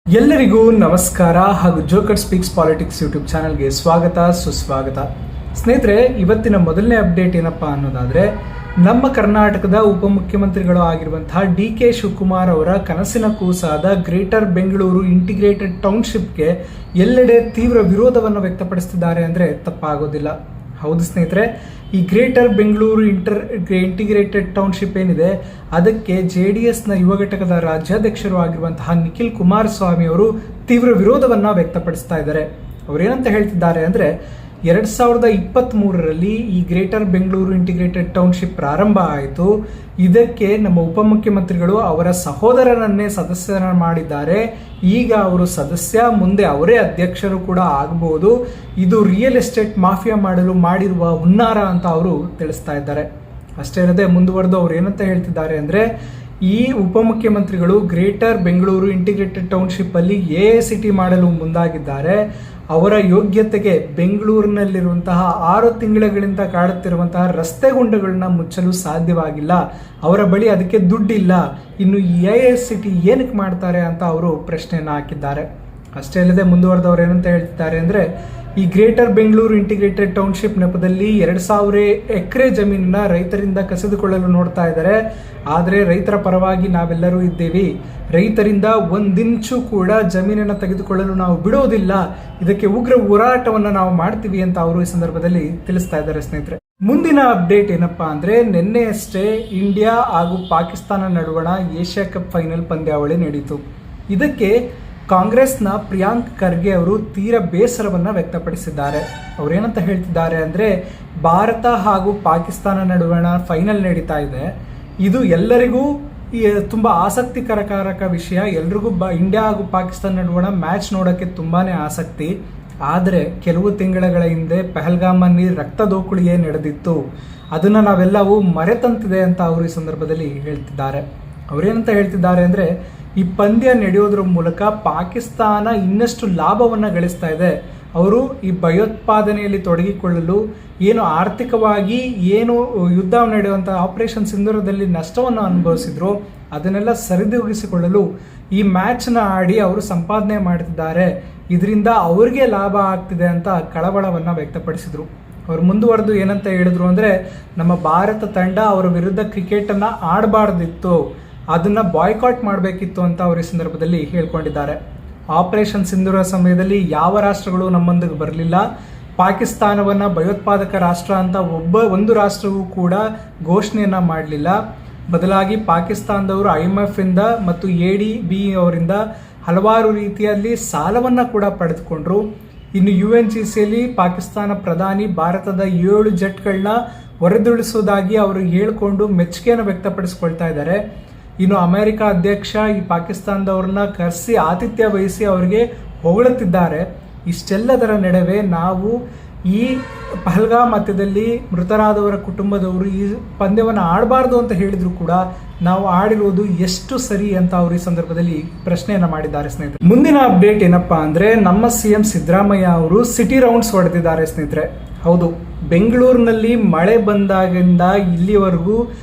ಎಲ್ಲರಿಗೂ ನಮಸ್ಕಾರ ಹಾಗೂ ಜೋಕರ್ ಸ್ಪೀಕ್ಸ್ ಪಾಲಿಟಿಕ್ಸ್ ಯೂಟ್ಯೂಬ್ ಚಾನಲ್ಗೆ ಸ್ವಾಗತ ಸುಸ್ವಾಗತ. ಸ್ನೇಹಿತರೆ, ಇವತ್ತಿನ ಮೊದಲನೇ ಅಪ್ಡೇಟ್ ಏನಪ್ಪಾ ಅನ್ನೋದಾದ್ರೆ, ನಮ್ಮ ಕರ್ನಾಟಕದ ಉಪಮುಖ್ಯಮಂತ್ರಿಗಳು ಆಗಿರುವಂತಹ ಡಿ.ಕೆ. ಶಿವಕುಮಾರ್ ಅವರ ಕನಸಿನ ಕೂಸಾದ ಗ್ರೇಟರ್ ಬೆಂಗಳೂರು ಇಂಟಿಗ್ರೇಟೆಡ್ ಟೌನ್ಶಿಪ್ಗೆ ಎಲ್ಲೆಡೆ ತೀವ್ರ ವಿರೋಧವನ್ನು ವ್ಯಕ್ತಪಡಿಸುತ್ತಿದ್ದಾರೆ ಅಂದರೆ ತಪ್ಪಾಗೋದಿಲ್ಲ. ಹೌದು ಸ್ನೇಹಿತರೆ, ಈ ಗ್ರೇಟರ್ ಬೆಂಗಳೂರು ಇಂಟಿಗ್ರೇಟೆಡ್ ಟೌನ್ಶಿಪ್ ಏನಿದೆ ಅದಕ್ಕೆ JDSನ ಯುವ ಘಟಕದ ರಾಜ್ಯಾಧ್ಯಕ್ಷರು ಆಗಿರುವಂತಹ ನಿಖಿಲ್ ಕುಮಾರಸ್ವಾಮಿ ಅವರು ತೀವ್ರ ವಿರೋಧವನ್ನ ವ್ಯಕ್ತಪಡಿಸ್ತಾ ಇದ್ದಾರೆ. ಅವರೇನಂತ ಹೇಳ್ತಿದ್ದಾರೆ ಅಂದ್ರೆ, 2023ರಲ್ಲಿ ಈ ಗ್ರೇಟರ್ ಬೆಂಗಳೂರು ಇಂಟಿಗ್ರೇಟೆಡ್ ಟೌನ್ಶಿಪ್ ಪ್ರಾರಂಭ ಆಯಿತು. ಇದಕ್ಕೆ ನಮ್ಮ ಉಪಮುಖ್ಯಮಂತ್ರಿಗಳು ಅವರ ಸಹೋದರನನ್ನೇ ಸದಸ್ಯರ ಮಾಡಿದ್ದಾರೆ. ಈಗ ಅವರು ಸದಸ್ಯ, ಮುಂದೆ ಅವರೇ ಅಧ್ಯಕ್ಷರು ಕೂಡ ಆಗಬಹುದು. ಇದು ರಿಯಲ್ ಎಸ್ಟೇಟ್ ಮಾಫಿಯಾ ಮಾಡಲು ಮಾಡಿರುವ ಹುನ್ನಾರ ಅಂತ ಅವರು ತಿಳಿಸ್ತಾ ಇದ್ದಾರೆ. ಅಷ್ಟೇ ಅಲ್ಲದೆ ಮುಂದುವರೆದು ಅವ್ರು ಏನಂತ ಹೇಳ್ತಿದ್ದಾರೆ ಅಂದ್ರೆ, ಈ ಉಪಮುಖ್ಯಮಂತ್ರಿಗಳು ಗ್ರೇಟರ್ ಬೆಂಗಳೂರು ಇಂಟಿಗ್ರೇಟೆಡ್ ಟೌನ್ಶಿಪ್ ಅಲ್ಲಿ AICT ಮಾಡಲು ಮುಂದಾಗಿದ್ದಾರೆ. ಅವರ ಯೋಗ್ಯತೆಗೆ ಬೆಂಗಳೂರಿನಲ್ಲಿರುವಂತಹ 6 ತಿಂಗಳಿಂದ ಕಾಡುತ್ತಿರುವಂತಹ ರಸ್ತೆ ಗುಂಡಿಗಳನ್ನ ಮುಚ್ಚಲು ಸಾಧ್ಯವಾಗಿಲ್ಲ. ಅವರ ಬಳಿ ಅದಕ್ಕೆ ದುಡ್ಡಿಲ್ಲ. ಇನ್ನು AICT ಏನಕ್ಕೆ ಮಾಡ್ತಾರೆ ಅಂತ ಅವರು ಪ್ರಶ್ನೆಯನ್ನು ಹಾಕಿದ್ದಾರೆ. ಅಷ್ಟೇ ಅಲ್ಲದೆ ಮುಂದುವರೆದವರು ಏನಂತ ಹೇಳ್ತಿದ್ದಾರೆ ಅಂದ್ರೆ, ಈ ಗ್ರೇಟರ್ ಬೆಂಗಳೂರು ಇಂಟಿಗ್ರೇಟೆಡ್ ಟೌನ್ಶಿಪ್ ನೆಪದಲ್ಲಿ 2,000 ಎಕರೆ ಜಮೀನನ್ನ ರೈತರಿಂದ ಕಸಿದುಕೊಳ್ಳಲು ನೋಡ್ತಾ ಇದ್ದಾರೆ. ಆದರೆ ರೈತರ ಪರವಾಗಿ ನಾವೆಲ್ಲರೂ ಇದ್ದೇವೆ. ರೈತರಿಂದ 1 ಇಂಚು ಕೂಡ ಜಮೀನನ್ನು ತೆಗೆದುಕೊಳ್ಳಲು ನಾವು ಬಿಡೋದಿಲ್ಲ. ಇದಕ್ಕೆ ಉಗ್ರ ಹೋರಾಟವನ್ನು ನಾವು ಮಾಡ್ತೀವಿ ಅಂತ ಅವರು ಈ ಸಂದರ್ಭದಲ್ಲಿ ತಿಳಿಸ್ತಾ ಇದ್ದಾರೆ. ಸ್ನೇಹಿತರೆ, ಮುಂದಿನ ಅಪ್ಡೇಟ್ ಏನಪ್ಪಾ ಅಂದ್ರೆ, ನಿನ್ನೆಯಷ್ಟೇ ಇಂಡಿಯಾ ಹಾಗೂ ಪಾಕಿಸ್ತಾನ ನಡುವಣ ಏಷ್ಯಾ ಕಪ್ ಫೈನಲ್ ಪಂದ್ಯಾವಳಿ ನಡೆಯಿತು. ಇದಕ್ಕೆ ಕಾಂಗ್ರೆಸ್ನ ಪ್ರಿಯಾಂಕ್ ಖರ್ಗೆ ಅವರು ತೀರ ಬೇಸರವನ್ನ ವ್ಯಕ್ತಪಡಿಸಿದ್ದಾರೆ. ಅವರೇನಂತ ಹೇಳ್ತಿದ್ದಾರೆ ಅಂದ್ರೆ, ಭಾರತ ಹಾಗೂ ಪಾಕಿಸ್ತಾನ ನಡುವಣ ಫೈನಲ್ ನಡೀತಾ ಇದೆ. ಇದು ಎಲ್ಲರಿಗೂ ತುಂಬಾ ಆಸಕ್ತಿಕರಕಾರಕ ವಿಷಯ. ಎಲ್ರಿಗೂ ಇಂಡಿಯಾ ಹಾಗೂ ಪಾಕಿಸ್ತಾನ ನಡುವಣ ಮ್ಯಾಚ್ ನೋಡೋಕ್ಕೆ ತುಂಬಾನೇ ಆಸಕ್ತಿ. ಆದರೆ ಕೆಲವು ತಿಂಗಳ ಹಿಂದೆ ಪಹಲ್ಗಾಮಲ್ಲಿ ರಕ್ತ ದೋಕುಳಿಯೇ ನಡೆದಿತ್ತು. ಅದನ್ನ ನಾವೆಲ್ಲವೂ ಮರೆತಂತಿದೆ ಅಂತ ಅವರು ಈ ಸಂದರ್ಭದಲ್ಲಿ ಹೇಳ್ತಿದ್ದಾರೆ. ಅವರೇನಂತ ಹೇಳ್ತಿದ್ದಾರೆ ಅಂದ್ರೆ, ಈ ಪಂದ್ಯ ನಡೆಯೋದ್ರ ಮೂಲಕ ಪಾಕಿಸ್ತಾನ ಇನ್ನಷ್ಟು ಲಾಭವನ್ನು ಗಳಿಸ್ತಾ ಇದೆ. ಅವರು ಈ ಭಯೋತ್ಪಾದನೆಯಲ್ಲಿ ತೊಡಗಿಕೊಳ್ಳಲು ಏನು ಆರ್ಥಿಕವಾಗಿ ಏನು ಯುದ್ಧ ನಡೆಯುವಂಥ ಆಪರೇಷನ್ ಸಿಂಧೂರದಲ್ಲಿ ನಷ್ಟವನ್ನು ಅನುಭವಿಸಿದ್ರು, ಅದನ್ನೆಲ್ಲ ಸರಿದೂಗಿಸಿಕೊಳ್ಳಲು ಈ ಮ್ಯಾಚ್ನ ಆಡಿ ಅವರು ಸಂಪಾದನೆ ಮಾಡ್ತಿದ್ದಾರೆ. ಇದರಿಂದ ಅವ್ರಿಗೆ ಲಾಭ ಆಗ್ತಿದೆ ಅಂತ ಕಳವಳವನ್ನು ವ್ಯಕ್ತಪಡಿಸಿದ್ರು. ಅವರು ಮುಂದುವರೆದು ಏನಂತ ಹೇಳಿದ್ರು ಅಂದರೆ, ನಮ್ಮ ಭಾರತ ತಂಡ ಅವರ ವಿರುದ್ಧ ಕ್ರಿಕೆಟನ್ನು ಆಡಬಾರ್ದಿತ್ತು, ಅದನ್ನ ಬಾಯ್ಕಾಟ್ ಮಾಡಬೇಕಿತ್ತು ಅಂತ ಅವರು ಈ ಸಂದರ್ಭದಲ್ಲಿ ಹೇಳ್ಕೊಂಡಿದ್ದಾರೆ. ಆಪರೇಷನ್ ಸಿಂಧೂರ ಸಮಯದಲ್ಲಿ ಯಾವ ರಾಷ್ಟ್ರಗಳು ನಮ್ಮೊಂದಿಗೆ ಬರಲಿಲ್ಲ. ಪಾಕಿಸ್ತಾನವನ್ನ ಭಯೋತ್ಪಾದಕ ರಾಷ್ಟ್ರ ಅಂತ ಒಂದು ರಾಷ್ಟ್ರವೂ ಕೂಡ ಘೋಷಣೆಯನ್ನ ಮಾಡಲಿಲ್ಲ. ಬದಲಾಗಿ ಪಾಕಿಸ್ತಾನದವರು IMF ಇಂದ ಮತ್ತು ADB ಅವರಿಂದ ಹಲವಾರು ರೀತಿಯಲ್ಲಿ ಸಾಲವನ್ನ ಕೂಡ ಪಡೆದುಕೊಂಡ್ರು. ಇನ್ನು UNGCಯಲ್ಲಿ ಪಾಕಿಸ್ತಾನ ಪ್ರಧಾನಿ ಭಾರತದ 7 ಜೆಟ್ಗಳನ್ನ ಹೊರದುಳಿಸುವುದಾಗಿ ಅವರು ಹೇಳಿಕೊಂಡು ಮೆಚ್ಚುಗೆಯನ್ನು ವ್ಯಕ್ತಪಡಿಸಿಕೊಳ್ತಾ ಇದ್ದಾರೆ. ಇನ್ನು ಅಮೆರಿಕ ಅಧ್ಯಕ್ಷ ಈ ಪಾಕಿಸ್ತಾನದವ್ರನ್ನ ಕರೆಸಿ ಆತಿಥ್ಯ ವಹಿಸಿ ಅವರಿಗೆ ಹೊಗಳುತ್ತಿದ್ದಾರೆ. ಇಷ್ಟೆಲ್ಲದರ ನಡುವೆ ನಾವು ಈ ಪಹಲ್ಗಾಮ್ ಮಧ್ಯದಲ್ಲಿ ಮೃತರಾದವರ ಕುಟುಂಬದವರು ಈ ಪಂದ್ಯವನ್ನು ಆಡಬಾರ್ದು ಅಂತ ಹೇಳಿದ್ರು ಕೂಡ ನಾವು ಆಡಿರುವುದು ಎಷ್ಟು ಸರಿ ಅಂತ ಅವರು ಈ ಸಂದರ್ಭದಲ್ಲಿ ಪ್ರಶ್ನೆಯನ್ನ ಮಾಡಿದ್ದಾರೆ. ಸ್ನೇಹಿತರೆ, ಮುಂದಿನ ಅಪ್ಡೇಟ್ ಏನಪ್ಪಾ ಅಂದ್ರೆ, ನಮ್ಮ CM ಸಿದ್ದರಾಮಯ್ಯ ಅವರು ಸಿಟಿ ರೌಂಡ್ಸ್ ಹೊಡೆದಿದ್ದಾರೆ. ಸ್ನೇಹಿತರೆ, ಹೌದು, ಬೆಂಗಳೂರಿನಲ್ಲಿ ಮಳೆ ಬಂದಾಗಿಂದ ಇಲ್ಲಿವರೆಗೂ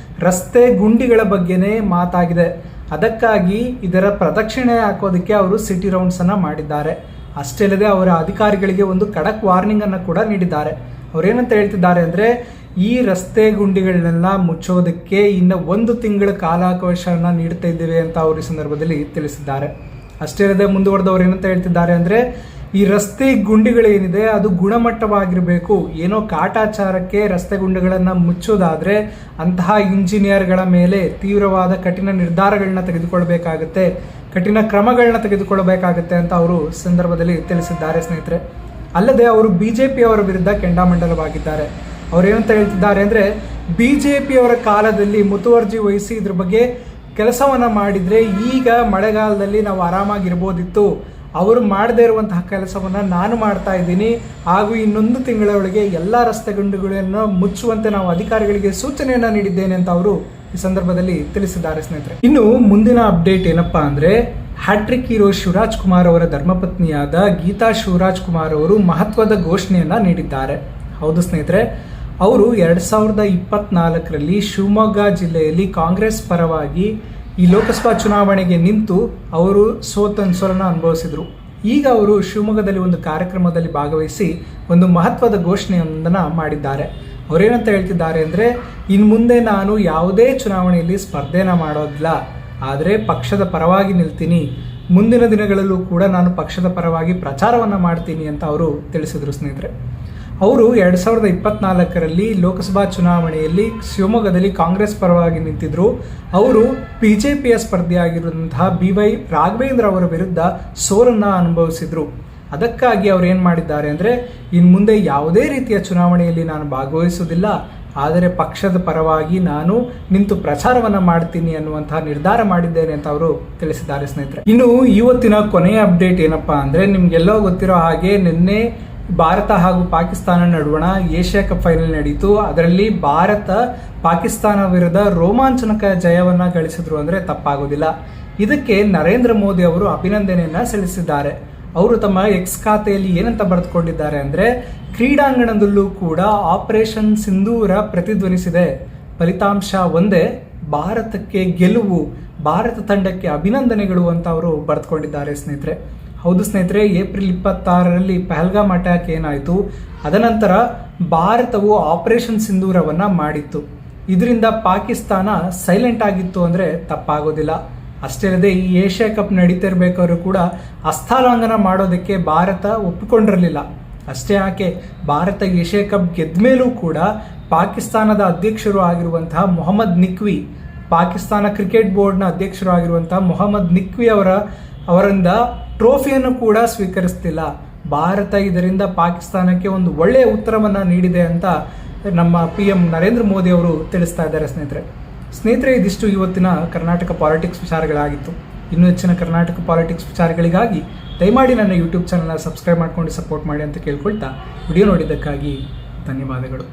ರಸ್ತೆ ಗುಂಡಿಗಳ ಬಗ್ಗೆನೇ ಮಾತಾಗಿದೆ. ಅದಕ್ಕಾಗಿ ಇದರ ಪ್ರದಕ್ಷಿಣೆ ಹಾಕೋದಕ್ಕೆ ಅವರು ಸಿಟಿ ರೌಂಡ್ಸ್ ಅನ್ನ ಮಾಡಿದ್ದಾರೆ. ಅಷ್ಟೇ ಅಲ್ಲದೆ ಅವರ ಅಧಿಕಾರಿಗಳಿಗೆ ಒಂದು ಖಡಕ್ ವಾರ್ನಿಂಗ್ ಅನ್ನು ಕೂಡ ನೀಡಿದ್ದಾರೆ. ಅವರೇನಂತ ಹೇಳ್ತಿದ್ದಾರೆ ಅಂದ್ರೆ, ಈ ರಸ್ತೆ ಗುಂಡಿಗಳನ್ನೆಲ್ಲ ಮುಚ್ಚೋದಕ್ಕೆ ಇನ್ನು 1 ತಿಂಗಳ ಕಾಲಾವಕಾಶವನ್ನ ನೀಡ್ತಾ ಇದ್ದೇವೆ ಅಂತ ಅವರು ಈ ಸಂದರ್ಭದಲ್ಲಿ ತಿಳಿಸಿದ್ದಾರೆ. ಅಷ್ಟೇ ಅಲ್ಲದೆ ಮುಂದುವರೆದವರು ಏನಂತ ಹೇಳ್ತಿದ್ದಾರೆ ಅಂದ್ರೆ, ಈ ರಸ್ತೆ ಗುಂಡಿಗಳೇನಿದೆ ಅದು ಗುಣಮಟ್ಟವಾಗಿರಬೇಕು. ಏನೋ ಕಾಟಾಚಾರಕ್ಕೆ ರಸ್ತೆ ಗುಂಡಿಗಳನ್ನು ಮುಚ್ಚೋದಾದ್ರೆ ಅಂತಹ ಇಂಜಿನಿಯರ್ಗಳ ಮೇಲೆ ತೀವ್ರವಾದ ಕಠಿಣ ನಿರ್ಧಾರಗಳನ್ನ ತೆಗೆದುಕೊಳ್ಬೇಕಾಗುತ್ತೆ, ಕಠಿಣ ಕ್ರಮಗಳನ್ನ ತೆಗೆದುಕೊಳ್ಳಬೇಕಾಗುತ್ತೆ ಅಂತ ಅವರು ಸಂದರ್ಭದಲ್ಲಿ ತಿಳಿಸಿದ್ದಾರೆ. ಸ್ನೇಹಿತರೆ, ಅಲ್ಲದೆ ಅವರು BJP ಅವರ ವಿರುದ್ಧ ಕೆಂಡಾಮಂಡಲವಾಗಿದ್ದಾರೆ. ಅವ್ರೇನಂತ ಹೇಳ್ತಿದ್ದಾರೆ ಅಂದ್ರೆ, BJP ಅವರ ಕಾಲದಲ್ಲಿ ಮುತುವರ್ಜಿ ವಹಿಸಿ ಇದ್ರ ಬಗ್ಗೆ ಕೆಲಸವನ್ನ ಮಾಡಿದ್ರೆ ಈಗ ಮಳೆಗಾಲದಲ್ಲಿ ನಾವು ಆರಾಮಾಗಿರ್ಬೋದಿತ್ತು. ಅವರು ಮಾಡದೇ ಇರುವಂತಹ ಕೆಲಸವನ್ನ ನಾನು ಮಾಡ್ತಾ ಇದ್ದೀನಿ, ಹಾಗೂ ಇನ್ನೊಂದು ತಿಂಗಳ ಒಳಗೆ ಎಲ್ಲ ರಸ್ತೆ ಗುಂಡಿಗಳನ್ನು ಮುಚ್ಚುವಂತೆ ನಾವು ಅಧಿಕಾರಿಗಳಿಗೆ ಸೂಚನೆಯನ್ನ ನೀಡಿದ್ದೇನೆ ಅಂತ ಅವರು ಈ ಸಂದರ್ಭದಲ್ಲಿ ತಿಳಿಸಿದ್ದಾರೆ. ಸ್ನೇಹಿತರೆ, ಇನ್ನು ಮುಂದಿನ ಅಪ್ಡೇಟ್ ಏನಪ್ಪಾ ಅಂದ್ರೆ, ಹ್ಯಾಟ್ರಿಕ್ ಹೀರೋ ಶಿವರಾಜ್ ಕುಮಾರ್ ಅವರ ಧರ್ಮಪತ್ನಿಯಾದ ಗೀತಾ ಶಿವರಾಜ್ ಕುಮಾರ್ ಅವರು ಮಹತ್ವದ ಘೋಷಣೆಯನ್ನ ನೀಡಿದ್ದಾರೆ. ಹೌದು ಸ್ನೇಹಿತರೆ, ಅವರು 2024ರಲ್ಲಿ ಶಿವಮೊಗ್ಗ ಜಿಲ್ಲೆಯಲ್ಲಿ ಕಾಂಗ್ರೆಸ್ ಪರವಾಗಿ ಈ ಲೋಕಸಭಾ ಚುನಾವಣೆಗೆ ನಿಂತು ಅವರು ಸೋಲನ್ನು ಅನುಭವಿಸಿದರು. ಈಗ ಅವರು ಶಿವಮೊಗ್ಗದಲ್ಲಿ ಒಂದು ಕಾರ್ಯಕ್ರಮದಲ್ಲಿ ಭಾಗವಹಿಸಿ ಒಂದು ಮಹತ್ವದ ಘೋಷಣೆಯೊಂದನ್ನು ಮಾಡಿದ್ದಾರೆ. ಅವರೇನಂತ ಹೇಳ್ತಿದ್ದಾರೆ ಅಂದರೆ, ಇನ್ನು ಮುಂದೆ ನಾನು ಯಾವುದೇ ಚುನಾವಣೆಯಲ್ಲಿ ಸ್ಪರ್ಧೆನ ಮಾಡೋದಿಲ್ಲ, ಆದರೆ ಪಕ್ಷದ ಪರವಾಗಿ ನಿಲ್ತೀನಿ, ಮುಂದಿನ ದಿನಗಳಲ್ಲೂ ಕೂಡ ನಾನು ಪಕ್ಷದ ಪರವಾಗಿ ಪ್ರಚಾರವನ್ನು ಮಾಡ್ತೀನಿ ಅಂತ ಅವರು ತಿಳಿಸಿದರು. ಸ್ನೇಹಿತರೆ, ಅವರು 2024ರಲ್ಲಿ ಲೋಕಸಭಾ ಚುನಾವಣೆಯಲ್ಲಿ ಶಿವಮೊಗ್ಗದಲ್ಲಿ ಕಾಂಗ್ರೆಸ್ ಪರವಾಗಿ ನಿಂತಿದ್ರು. ಅವರು ಬಿಜೆಪಿಯ ಸ್ಪರ್ಧೆಯಾಗಿರುವಂತಹ BY ರಾಘವೇಂದ್ರ ಅವರ ವಿರುದ್ಧ ಸೋಲನ್ನು ಅನುಭವಿಸಿದ್ರು. ಅದಕ್ಕಾಗಿ ಅವರು ಏನು ಮಾಡಿದ್ದಾರೆ ಅಂದರೆ, ಇನ್ನು ಮುಂದೆ ಯಾವುದೇ ರೀತಿಯ ಚುನಾವಣೆಯಲ್ಲಿ ನಾನು ಭಾಗವಹಿಸುವುದಿಲ್ಲ, ಆದರೆ ಪಕ್ಷದ ಪರವಾಗಿ ನಾನು ನಿಂತು ಪ್ರಚಾರವನ್ನು ಮಾಡ್ತೀನಿ ಅನ್ನುವಂತಹ ನಿರ್ಧಾರ ಮಾಡಿದ್ದೇನೆ ಅಂತ ಅವರು ತಿಳಿಸಿದ್ದಾರೆ. ಸ್ನೇಹಿತರೆ, ಇನ್ನು ಇವತ್ತಿನ ಕೊನೆಯ ಅಪ್ಡೇಟ್ ಏನಪ್ಪಾ ಅಂದರೆ, ನಿಮ್ಗೆಲ್ಲೋ ಗೊತ್ತಿರೋ ಹಾಗೆ ನಿನ್ನೆ ಭಾರತ ಹಾಗೂ ಪಾಕಿಸ್ತಾನ ನಡುವಣ ಏಷ್ಯಾ ಕಪ್ ಫೈನಲ್ ನಡೀತು. ಅದರಲ್ಲಿ ಭಾರತ ಪಾಕಿಸ್ತಾನ ವಿರುದ್ಧ ರೋಮಾಂಚನಕ ಜಯವನ್ನು ಗಳಿಸಿದ್ರು ಅಂದರೆ ತಪ್ಪಾಗೋದಿಲ್ಲ. ಇದಕ್ಕೆ ನರೇಂದ್ರ ಮೋದಿ ಅವರು ಅಭಿನಂದನೆಯನ್ನು ಸಲ್ಲಿಸಿದ್ದಾರೆ. ಅವರು ತಮ್ಮ ಎಕ್ಸ್ ಖಾತೆಯಲ್ಲಿ ಏನಂತ ಬರೆದುಕೊಂಡಿದ್ದಾರೆ ಅಂದರೆ, ಕ್ರೀಡಾಂಗಣದಲ್ಲೂ ಕೂಡ ಆಪರೇಷನ್ ಸಿಂಧೂರ ಪ್ರತಿಧ್ವನಿಸಿದೆ, ಫಲಿತಾಂಶ ಒಂದೇ, ಭಾರತಕ್ಕೆ ಗೆಲುವು, ಭಾರತ ತಂಡಕ್ಕೆ ಅಭಿನಂದನೆಗಳು ಅಂತ ಅವರು ಬರೆದುಕೊಂಡಿದ್ದಾರೆ. ಸ್ನೇಹಿತರೆ, ಹೌದು ಸ್ನೇಹಿತರೆ, ಏಪ್ರಿಲ್ 26ರಲ್ಲಿ ಪಹಲ್ಗಾಮ್ ಅಟ್ಯಾಕ್ ಏನಾಯಿತು, ಅದನಂತರ ಭಾರತವು ಆಪರೇಷನ್ ಸಿಂಧೂರವನ್ನು ಮಾಡಿತ್ತು. ಇದರಿಂದ ಪಾಕಿಸ್ತಾನ ಸೈಲೆಂಟ್ ಆಗಿತ್ತು ಅಂದರೆ ತಪ್ಪಾಗೋದಿಲ್ಲ. ಅಷ್ಟೇ ಅಲ್ಲದೆ ಈ ಏಷ್ಯಾ ಕಪ್ ನಡೀತಿರ್ಬೇಕಾದ್ರೂ ಕೂಡ ಹಸ್ತಾಲಾಂಘನ ಮಾಡೋದಕ್ಕೆ ಭಾರತ ಒಪ್ಪಿಕೊಂಡಿರಲಿಲ್ಲ. ಅಷ್ಟೇ ಯಾಕೆ, ಭಾರತ ಏಷ್ಯಾ ಕಪ್ ಗೆದ್ದ ಮೇಲೂ ಕೂಡ ಪಾಕಿಸ್ತಾನದ ಅಧ್ಯಕ್ಷರು ಆಗಿರುವಂತಹ ಮೊಹಮ್ಮದ್ ನಿಕ್ವಿ, ಪಾಕಿಸ್ತಾನ ಕ್ರಿಕೆಟ್ ಬೋರ್ಡ್ನ ಅಧ್ಯಕ್ಷರು ಆಗಿರುವಂತಹ ಮೊಹಮ್ಮದ್ ನಿಕ್ವಿ ಅವರಿಂದ ಟ್ರೋಫಿಯನ್ನು ಕೂಡ ಸ್ವೀಕರಿಸ್ತಿಲ್ಲ. ಭಾರತ ಇದರಿಂದ ಪಾಕಿಸ್ತಾನಕ್ಕೆ ಒಂದು ಒಳ್ಳೆಯ ಉತ್ತರವನ್ನು ನೀಡಿದೆ ಅಂತ ನಮ್ಮ PM ನರೇಂದ್ರ ಮೋದಿ ಅವರು ತಿಳಿಸ್ತಾ ಇದ್ದಾರೆ. ಸ್ನೇಹಿತರೆ, ಇದಿಷ್ಟು ಇವತ್ತಿನ ಕರ್ನಾಟಕ ಪಾಲಿಟಿಕ್ಸ್ ವಿಚಾರಗಳಾಗಿತ್ತು. ಇನ್ನೂ ಹೆಚ್ಚಿನ ಕರ್ನಾಟಕ ಪಾಲಿಟಿಕ್ಸ್ ವಿಚಾರಗಳಿಗಾಗಿ ದಯಮಾಡಿ ನನ್ನ ಯೂಟ್ಯೂಬ್ ಚಾನಲ್ನ ಸಬ್ಸ್ಕ್ರೈಬ್ ಮಾಡ್ಕೊಂಡು ಸಪೋರ್ಟ್ ಮಾಡಿ ಅಂತ ಕೇಳ್ಕೊಳ್ತಾ, ವಿಡಿಯೋ ನೋಡಿದ್ದಕ್ಕಾಗಿ ಧನ್ಯವಾದಗಳು.